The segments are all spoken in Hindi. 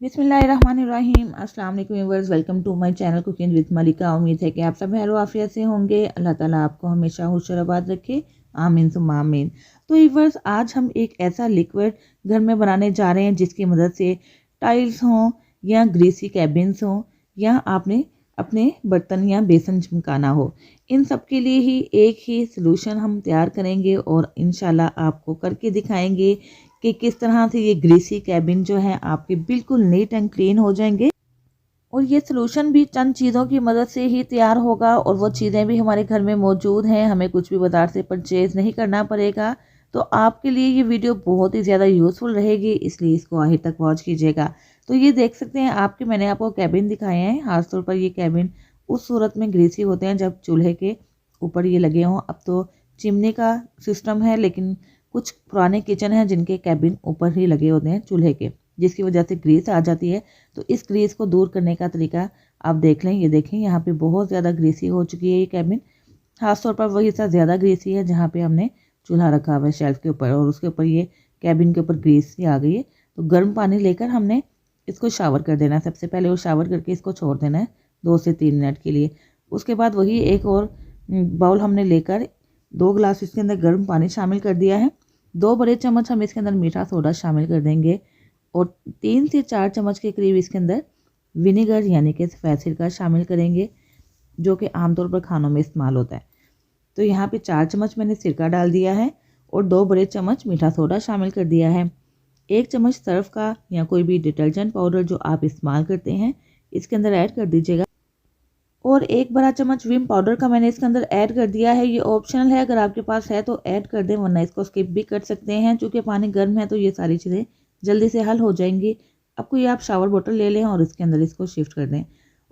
बिस्मिल्लाहिर्रहमानिर्रहीम। अस्सलाम वालेकुम viewers, welcome to my channel cooking with Malika. उम्मीद है कि आप सब खैर आफियत से होंगे। अल्लाह ताला आपको हमेशा हुशराबाद रखे, आमीन सुम्मा आमीन। तो व्यूअर्स, आज हम एक ऐसा लिक्विड घर में बनाने जा रहे हैं जिसकी मदद से टाइल्स हों या ग्रीसी कैबिन्स हों या आपने अपने बर्तन या बेसन चमकाना हो, इन सब के लिए ही एक ही सलूशन हम तैयार करेंगे और इंशाल्लाह आपको करके दिखाएंगे कि किस तरह से ये ग्रीसी कैबिन जो है आपके बिल्कुल नीट एंड क्लीन हो जाएंगे। और ये सलूशन भी चंद चीज़ों की मदद से ही तैयार होगा और वो चीज़ें भी हमारे घर में मौजूद हैं, हमें कुछ भी बाजार से परचेज़ नहीं करना पड़ेगा। तो आपके लिए ये वीडियो बहुत ही ज़्यादा यूज़फुल रहेगी, इसलिए इसको आखिर तक वॉच कीजिएगा। तो ये देख सकते हैं मैंने आपको कैबिन दिखाए हैं। खासतौर पर ये कैबिन उस सूरत में ग्रीसी होते हैं जब चूल्हे के ऊपर ये लगे हों। अब तो चिमनी का सिस्टम है, लेकिन कुछ पुराने किचन हैं जिनके कैबिन ऊपर ही लगे होते हैं चूल्हे के, जिसकी वजह से ग्रीस आ जाती है। तो इस ग्रीस को दूर करने का तरीका आप देख लें। ये देखें, यहाँ पे बहुत ज़्यादा ग्रीसी हो चुकी है ये कैबिन। खासतौर पर वही हिस्सा ज़्यादा ग्रीसी है जहाँ पे हमने चूल्हा रखा हुआ है शेल्फ के ऊपर, और उसके ऊपर ये कैबिन के ऊपर ग्रीस आ गई है। तो गर्म पानी लेकर हमने इसको शावर कर देना है। सबसे पहले वो शावर करके इसको छोड़ देना है 2 से 3 मिनट के लिए। उसके बाद वही एक और बाउल हमने लेकर 2 गिलास इसके अंदर गर्म पानी शामिल कर दिया है। 2 बड़े चम्मच हम इसके अंदर मीठा सोडा शामिल कर देंगे और 3 से 4 चम्मच के करीब इसके अंदर विनेगर यानी कि सफ़ेद सिरका शामिल करेंगे, जो कि आमतौर पर खानों में इस्तेमाल होता है। तो यहाँ पे 4 चम्मच मैंने सिरका डाल दिया है और 2 बड़े चम्मच मीठा सोडा शामिल कर दिया है। 1 चम्मच सर्फ का या कोई भी डिटर्जेंट पाउडर जो आप इस्तेमाल करते हैं इसके अंदर ऐड कर दीजिएगा, और 1 बड़ा चम्मच विम पाउडर का मैंने इसके अंदर ऐड कर दिया है। ये ऑप्शनल है, अगर आपके पास है तो ऐड कर दें, वरना इसको स्किप भी कर सकते हैं। चूँकि पानी गर्म है तो ये सारी चीज़ें जल्दी से हल हो जाएंगी। अब कोई आप शावर बोतल ले लें और इसके अंदर इसको शिफ्ट कर दें,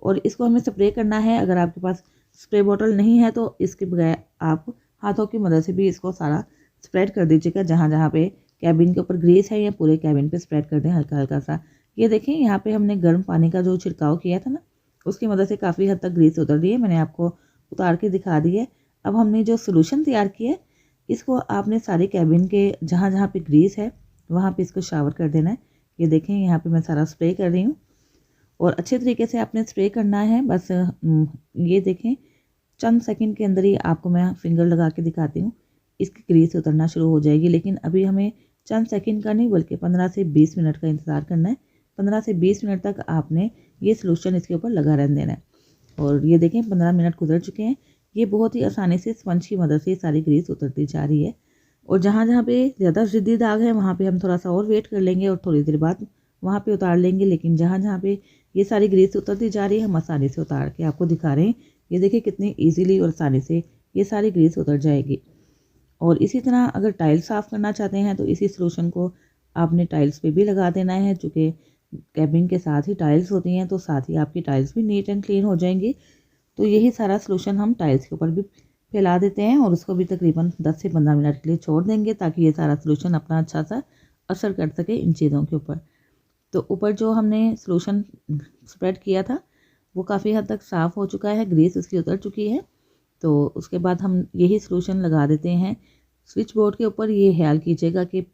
और इसको हमें स्प्रे करना है। अगर आपके पास स्प्रे बोतल नहीं है तो इसके बगैर आप हाथों की मदद से भी इसको सारा स्प्रेड कर दीजिएगा। जहाँ जहाँ पे कैबिन के ऊपर ग्रीस है या पूरे कैबिन पे स्प्रेड कर दें हल्का हल्का सा। ये देखें, यहाँ पे हमने गर्म पानी का जो छिड़काव किया था ना, उसकी मदद से काफ़ी हद तक ग्रीस उतर रही है। मैंने आपको उतार के दिखा दी है। अब हमने जो सोल्यूशन तैयार किया है इसको आपने सारे कैबिन के जहाँ जहाँ पे ग्रीस है वहाँ पे इसको शावर कर देना है। ये देखें, यहाँ पे मैं सारा स्प्रे कर रही हूँ और अच्छे तरीके से आपने स्प्रे करना है। बस ये देखें, चंद सेकंड के अंदर ही आपको मैं फिंगर लगा के दिखाती हूँ, इसकी ग्रीस उतरना शुरू हो जाएगी। लेकिन अभी हमें चंद सेकंड का नहीं बल्कि 15 से 20 मिनट का इंतज़ार करना है। 15 से 20 मिनट तक आपने ये सलूशन इसके ऊपर लगा रहने देना है। और ये देखें, 15 मिनट गुजर चुके हैं। ये बहुत ही आसानी से स्पंज की मदद से सारी ग्रीस उतरती जा रही है। और जहाँ जहाँ पे ज़्यादा ज़िद्दी दाग है वहाँ पे हम थोड़ा सा और वेट कर लेंगे और थोड़ी देर बाद वहाँ पे उतार लेंगे। लेकिन जहाँ जहाँ पे ये सारी ग्रीस उतरती जा रही है हम आसानी से उतार के आपको दिखा रहे हैं। ये देखिए कितनी ईजीली और आसानी से ये सारी ग्रीस उतर जाएगी। और इसी तरह अगर टाइल्स साफ़ करना चाहते हैं तो इसी सलूशन को आपने टाइल्स पे भी लगा देना है। चूँकि कैबिन के साथ ही टाइल्स होती हैं तो साथ ही आपकी टाइल्स भी नीट एंड क्लीन हो जाएंगी। तो यही सारा सलूशन हम टाइल्स के ऊपर भी फैला देते हैं और उसको भी तकरीबन 10 से 15 मिनट के लिए छोड़ देंगे, ताकि ये सारा सलूशन अपना अच्छा सा असर कर सके इन चीज़ों के ऊपर। तो ऊपर जो हमने सलूशन स्प्रेड किया था वो काफ़ी हद तक साफ़ हो चुका है, ग्रीस उसकी उतर चुकी है। तो उसके बाद हम यही सलूशन लगा देते हैं स्विच बोर्ड के ऊपर। ये ख्याल कीजिएगा कि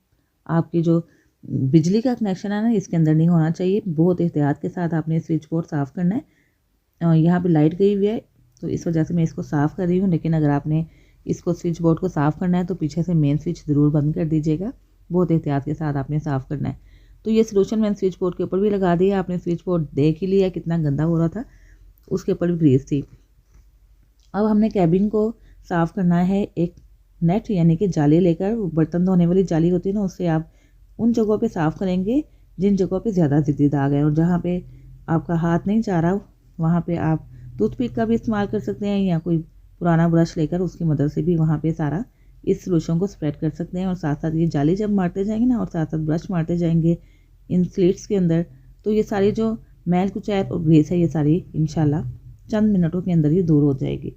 आपकी जो बिजली का कनेक्शन है ना, इसके अंदर नहीं होना चाहिए। बहुत एहतियात के साथ आपने स्विच बोर्ड साफ़ करना है। यहाँ पे लाइट गई हुई है तो इस वजह से मैं इसको साफ़ कर रही हूँ, लेकिन अगर आपने इसको स्विच बोर्ड को साफ़ करना है तो पीछे से मेन स्विच ज़रूर बंद कर दीजिएगा। बहुत एहतियात के साथ आपने साफ़ करना है। तो ये सलूशन मैंने स्विच बोर्ड के ऊपर भी लगा दिया। आपने स्विच बोर्ड देख ही लिया कितना गंदा हो रहा था, उसके ऊपर भी ग्रीस थी। अब हमने कैबिन को साफ़ करना है एक नेट यानी कि जाली लेकर। बर्तन धोने वाली जाली होती है ना, उससे आप उन जगहों पे साफ़ करेंगे जिन जगहों पे ज़्यादा ज़िद्दी दाग है, और जहाँ पे आपका हाथ नहीं जा रहा वहाँ पे आप टूथपिक का भी इस्तेमाल कर सकते हैं या कोई पुराना ब्रश लेकर उसकी मदद से भी वहाँ पे सारा इस सलूशन को स्प्रेड कर सकते हैं। और साथ साथ ये जाली जब मारते जाएंगे ना और साथ साथ ब्रश मारते जाएंगे इन स्लिट्स के अंदर, तो ये सारी जो मैल कुचैल और ग्रीस है ये सारी इंशाल्लाह चंद मिनटों के अंदर ही दूर हो जाएगी।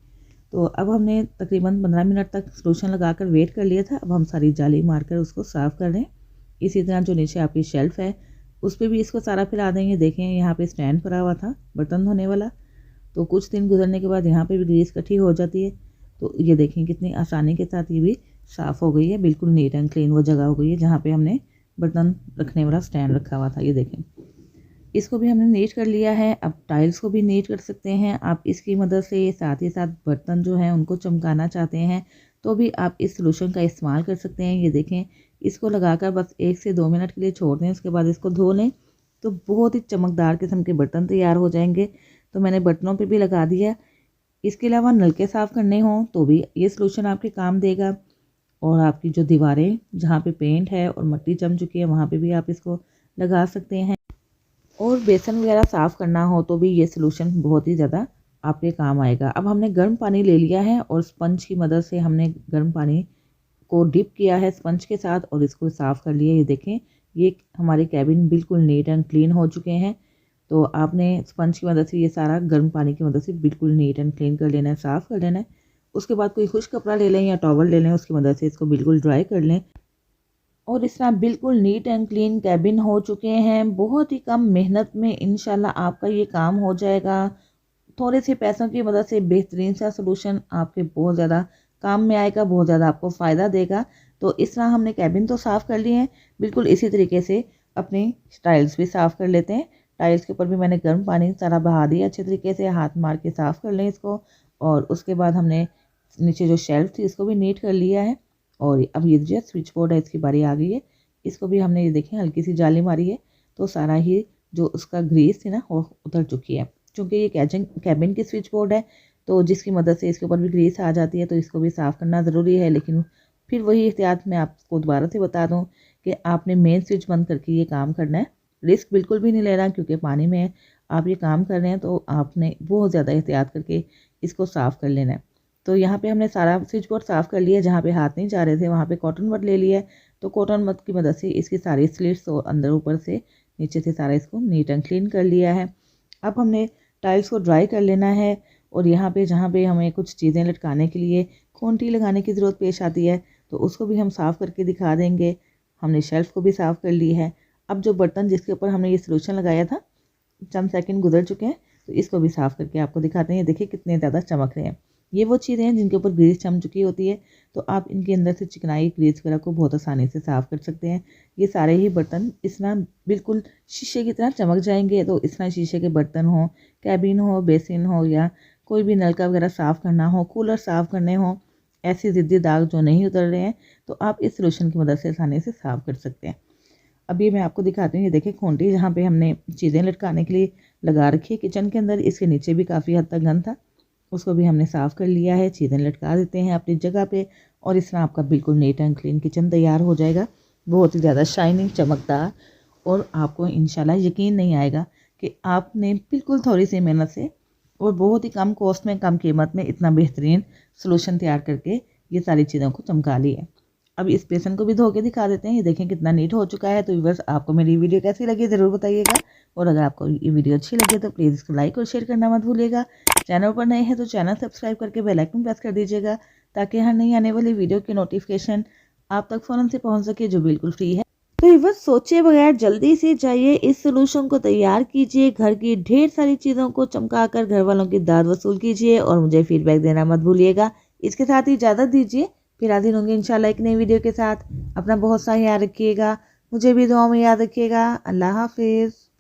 तो अब हमने तकरीबन 15 मिनट तक सलूशन लगाकर वेट कर लिया था। अब हम सारी जाली मारकर उसको साफ़ कर दें। इसी तरह जो नीचे आपकी शेल्फ़ है उस पर भी इसको सारा फैला देंगे। देखें, यहाँ पे स्टैंड पड़ा हुआ था बर्तन धोने वाला, तो कुछ दिन गुजरने के बाद यहाँ पे भी ग्रीस इकट्ठी हो जाती है। तो ये देखें कितनी आसानी के साथ ये भी साफ़ हो गई है, बिल्कुल नीट एंड क्लीन वो जगह हो गई है जहाँ पे हमने बर्तन रखने वाला स्टैंड रखा हुआ था। ये देखें, इसको भी हमने नीट कर लिया है। अब टाइल्स को भी नीट कर सकते हैं आप इसकी मदद से। साथ ही साथ बर्तन जो हैं उनको चमकाना चाहते हैं तो भी आप इस सोल्यूशन का इस्तेमाल कर सकते हैं। ये देखें, इसको लगाकर बस 1 से 2 मिनट के लिए छोड़ दें, उसके बाद इसको धो लें तो बहुत ही चमकदार किस्म के बर्तन तैयार हो जाएंगे। तो मैंने बर्तनों पे भी लगा दिया। इसके अलावा नलके साफ़ करने हों तो भी ये सोल्यूशन आपके काम देगा। और आपकी जो दीवारें जहाँ पे पेंट है और मिट्टी जम चुकी है वहाँ पे भी आप इसको लगा सकते हैं। और बेसन वगैरह साफ़ करना हो तो भी ये सोल्यूशन बहुत ही ज़्यादा आपके काम आएगा। अब हमने गर्म पानी ले लिया है और स्पंज की मदद से हमने गर्म पानी को डिप किया है स्पंज के साथ और इसको साफ़ कर लिया। ये देखें, ये हमारे कैबिन बिल्कुल नीट एंड क्लीन हो चुके हैं। तो आपने स्पंज की मदद से ये सारा गर्म पानी की मदद से बिल्कुल नीट एंड क्लीन कर लेना है, साफ़ कर लेना है। उसके बाद कोई खुश्क कपड़ा ले लें या टॉवल ले लें, उसकी मदद से इसको बिल्कुल ड्राई कर लें। और इस तरह बिल्कुल नीट एंड क्लीन कैबिन हो चुके हैं। बहुत ही कम मेहनत में इंशाल्लाह आपका ये काम हो जाएगा। थोड़े से पैसों की मदद से बेहतरीन सा सोल्यूशन आपके बहुत ज़्यादा काम में आएगा, बहुत ज़्यादा आपको फ़ायदा देगा। तो इस तरह हमने कैबिन तो साफ़ कर लिए हैं। बिल्कुल इसी तरीके से अपनी टाइल्स भी साफ़ कर लेते हैं। टाइल्स के ऊपर भी मैंने गर्म पानी सारा बहा दिया, अच्छे तरीके से हाथ मार के साफ़ कर लें इसको। और उसके बाद हमने नीचे जो शेल्फ थी इसको भी नीट कर लिया है। और अब ये जो स्विच बोर्ड है इसकी बारी आ गई है। इसको भी हमने ये देखें हल्की सी जाली मारी है तो सारा ही जो उसका ग्रीस थी ना वो उतर चुकी है। चूँकि ये कैबिन की स्विच बोर्ड है तो जिसकी मदद से इसके ऊपर भी ग्रीस आ जाती है तो इसको भी साफ़ करना ज़रूरी है। लेकिन फिर वही एहतियात मैं आपको दोबारा से बता दूं कि आपने मेन स्विच बंद करके ये काम करना है। रिस्क बिल्कुल भी नहीं लेना क्योंकि पानी में आप ये काम कर रहे हैं तो आपने बहुत ज़्यादा एहतियात करके इसको साफ़ कर लेना है। तो यहाँ पे हमने सारा स्विच बोर्ड साफ़ कर लिया। जहाँ पे हाथ नहीं जा रहे थे वहाँ पे कॉटन बड ले लिया है। तो कॉटन बड की मदद से इसकी सारी स्लिट्स और अंदर ऊपर से नीचे से सारा इसको नीट एंड क्लीन कर लिया है। अब हमने टाइल्स को ड्राई कर लेना है। और यहाँ पे जहाँ पे हमें कुछ चीज़ें लटकाने के लिए खूंटी लगाने की ज़रूरत पेश आती है तो उसको भी हम साफ़ करके दिखा देंगे। हमने शेल्फ़ को भी साफ़ कर ली है। अब जो बर्तन जिसके ऊपर हमने ये सोल्यूशन लगाया था, चंद सेकंड गुजर चुके हैं तो इसको भी साफ़ करके आपको दिखाते हैं। देखिए कितने ज़्यादा चमक रहे हैं। ये वो चीज़ें हैं जिनके ऊपर ग्रीस जम चुकी होती है तो आप इनके अंदर से चिकनाई ग्रीस वगैरह को बहुत आसानी से साफ़ कर सकते हैं। ये सारे ही बर्तन इस तरह बिल्कुल शीशे की तरह चमक जाएंगे। तो इस तरह शीशे के बर्तन हो, कैबिन हो, बेसिन हो या कोई भी नलका वगैरह साफ़ करना हो, कूलर साफ़ करने हो, ऐसे ज़िद्दी दाग जो नहीं उतर रहे हैं तो आप इस सोल्यूशन की मदद से आसानी से साफ़ कर सकते हैं। अब ये मैं आपको दिखाती हूँ। ये देखिए खूंटी जहाँ पे हमने चीज़ें लटकाने के लिए लगा रखी है किचन के अंदर, इसके नीचे भी काफ़ी हद तक गंद था, उसको भी हमने साफ़ कर लिया है। चीज़ें लटका देते हैं अपनी जगह पे और इस तरह आपका बिल्कुल नीट एंड क्लीन किचन तैयार हो जाएगा। बहुत ही ज़्यादा शाइनिंग, चमकदार। और आपको इंशाल्लाह यकीन नहीं आएगा कि आपने बिल्कुल थोड़ी सी मेहनत से और बहुत ही कम कॉस्ट में, कम कीमत में इतना बेहतरीन सोल्यूशन तैयार करके ये सारी चीज़ों को चमका ली है। अब इस बेसन को भी धो के दिखा देते हैं। ये देखें कितना नीट हो चुका है। तो व्यूअर्स, आपको मेरी वीडियो कैसी लगी ज़रूर बताइएगा। और अगर आपको ये वीडियो अच्छी लगे तो प्लीज़ इसको लाइक और शेयर करना मत भूलिएगा। चैनल पर नए हैं तो चैनल सब्सक्राइब करके बेल आइकन प्रेस कर दीजिएगा ताकि हर नई आने वाली वीडियो की नोटिफिकेशन आप तक फ़ौरन से पहुँच सके, जो बिल्कुल फ्री है। तो व्यूअर्स, सोचे बगैर जल्दी से जाइए इस सोल्यूशन को तैयार कीजिए। घर की ढेर सारी चीज़ों को चमका कर घर वालों की दाद वसूल कीजिए और मुझे फीडबैक देना मत भूलिएगा। इसके साथ ही इजाज़त दीजिए, फिर हाजिर होंगे इंशाल्लाह एक नई वीडियो के साथ। अपना बहुत सा ख्याल रखिएगा, मुझे भी दुआ में याद रखिएगा। अल्लाह हाफिज़।